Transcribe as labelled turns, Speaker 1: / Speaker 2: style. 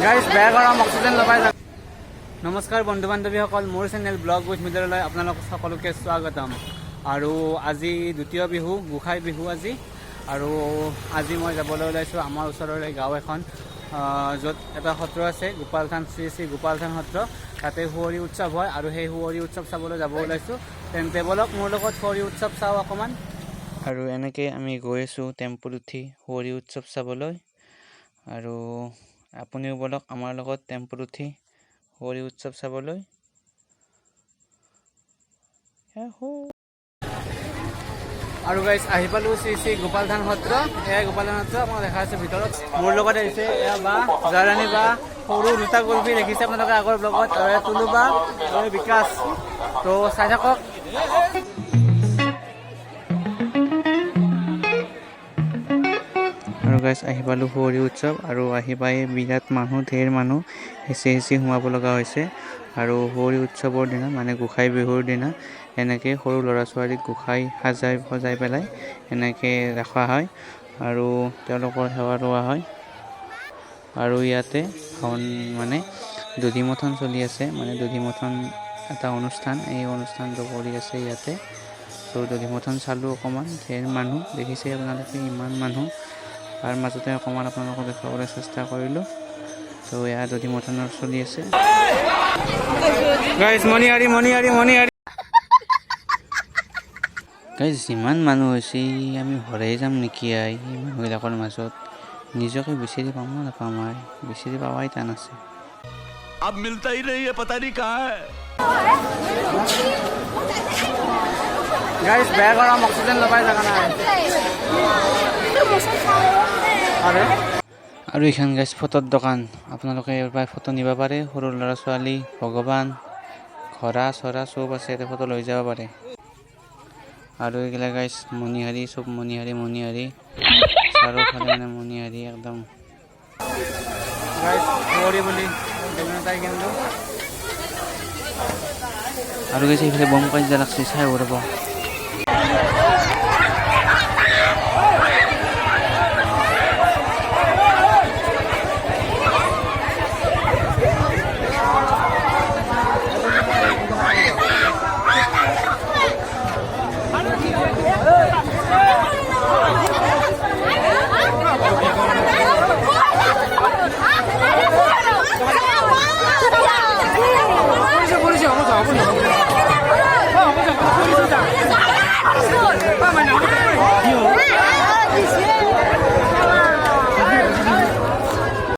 Speaker 1: Guys বেয়া গৰম oxygen লবাই যাম। নমস্কাৰ বন্ধু বান্ধৱীসকল, মোৰ চেনেল ব্লগ উইথ মিডিয়ালৈ আপোনালোক সকলোকে স্বাগতম। আৰু আজি দ্বিতীয় বিহু, গোসাই বিহু আজি। আৰু আজি মই যাবলৈ ওলাইছোঁ আমাৰ ওচৰৰে গাঁও এখন, য'ত এটা সত্ৰ আছে, গোপালথান, শ্ৰী শ্ৰী গোপালথান সত্ৰ। তাতে সুঁৱৰী উৎসৱ হয় আৰু সেই সুঁৱৰী উৎসৱ চাবলৈ যাব ওলাইছোঁ। তেন্তে বলক মোৰ লগত সুঁৱৰী উৎসৱ চাওঁ অকণমান। আৰু এনেকৈ আমি গৈ আছোঁ টেম্পুত উঠি সুঁৱৰী উৎসৱ চাবলৈ। আৰু আপুনিও বলক আমাৰ লগত টেম্পুত উঠি সুঁৱৰী উৎসৱ চাবলৈ। আৰু গাইজ আহি পালোঁ শ্ৰী শ্ৰী গোপালথান সত্ৰ। এয়াই গোপালথান সত্ৰ, আপোনাক দেখা আছে ভিতৰত। মোৰ লগত আহিছে এয়া বা জাৰাণী বা, সৰু দুটা গল্পী দেখিছে আপোনালোকে আগৰ ব্লগত, আৰু তুলু বা আৰু বিকাশ। তো চাই থাকক। আৰু গাইজ আহি পালোঁ সুঁৱৰী উৎসৱ, আৰু আহি পাই বিৰাট মানুহ, ঢেৰ মানুহ হেঁচি হেঁচি সোমাব লগা হৈছে। আৰু সুঁৱৰী উৎসৱৰ দিনা মানে গোসাই বিহুৰ দিনা এনেকৈ সৰু ল'ৰা ছোৱালীক গোসাই সজাই পেলাই এনেকৈ ৰখা হয় আৰু তেওঁলোকৰ সেৱা লোৱা হয়। আৰু ইয়াতে মানে দধিমথন চলি আছে, মানে দধিমথন এটা অনুষ্ঠান, এই অনুষ্ঠানটো কৰি আছে ইয়াতে। তো দধিমথন চালোঁ অকণমান, ঢেৰ মানুহ দেখিছে আপোনালোকে, ইমান মানুহ। তাৰ মাজতে অকণমান আপোনালোকক দেখাবলৈ চেষ্টা কৰিলোঁ। তো এয়া দধিমথনৰ চলি আছে। গাইজ মণিহাৰী গাইজ যিমান মানুহ হৈছে আমি হৰাই যাম নেকি এই মানুহবিলাকৰ মাজত। নিজকে বিচাৰি পাম না নাপাম, বিচাৰি পাৱাই টান আছে।
Speaker 2: अब मिलता ही नहीं है, पता नहीं कहाँ है।
Speaker 1: গাইজ বেয়া গৰম অক্সিজেন লবাই জাগা নাই। আৰু এইখন গাইজ ফটোৰ দোকান, আপোনালোকে ইয়াৰ পৰাই ফটো নিব পাৰে। সৰু ল'ৰা ছোৱালী, ভগৱান, ঘোঁৰা চৰা চব আছে, ইয়াতে ফটো লৈ যাব পাৰে। আৰু এইগিলা গাইজ মণিহাৰী, চব মণিহাৰী চাৰিওফালে মানে মণিহাৰী একদম। গাইজ সুঁৱৰী বুলি তাই কিন্তু। আৰু গাইজ এইফালে বম কাজিয়া লাগছে, চাই ৰ'ব।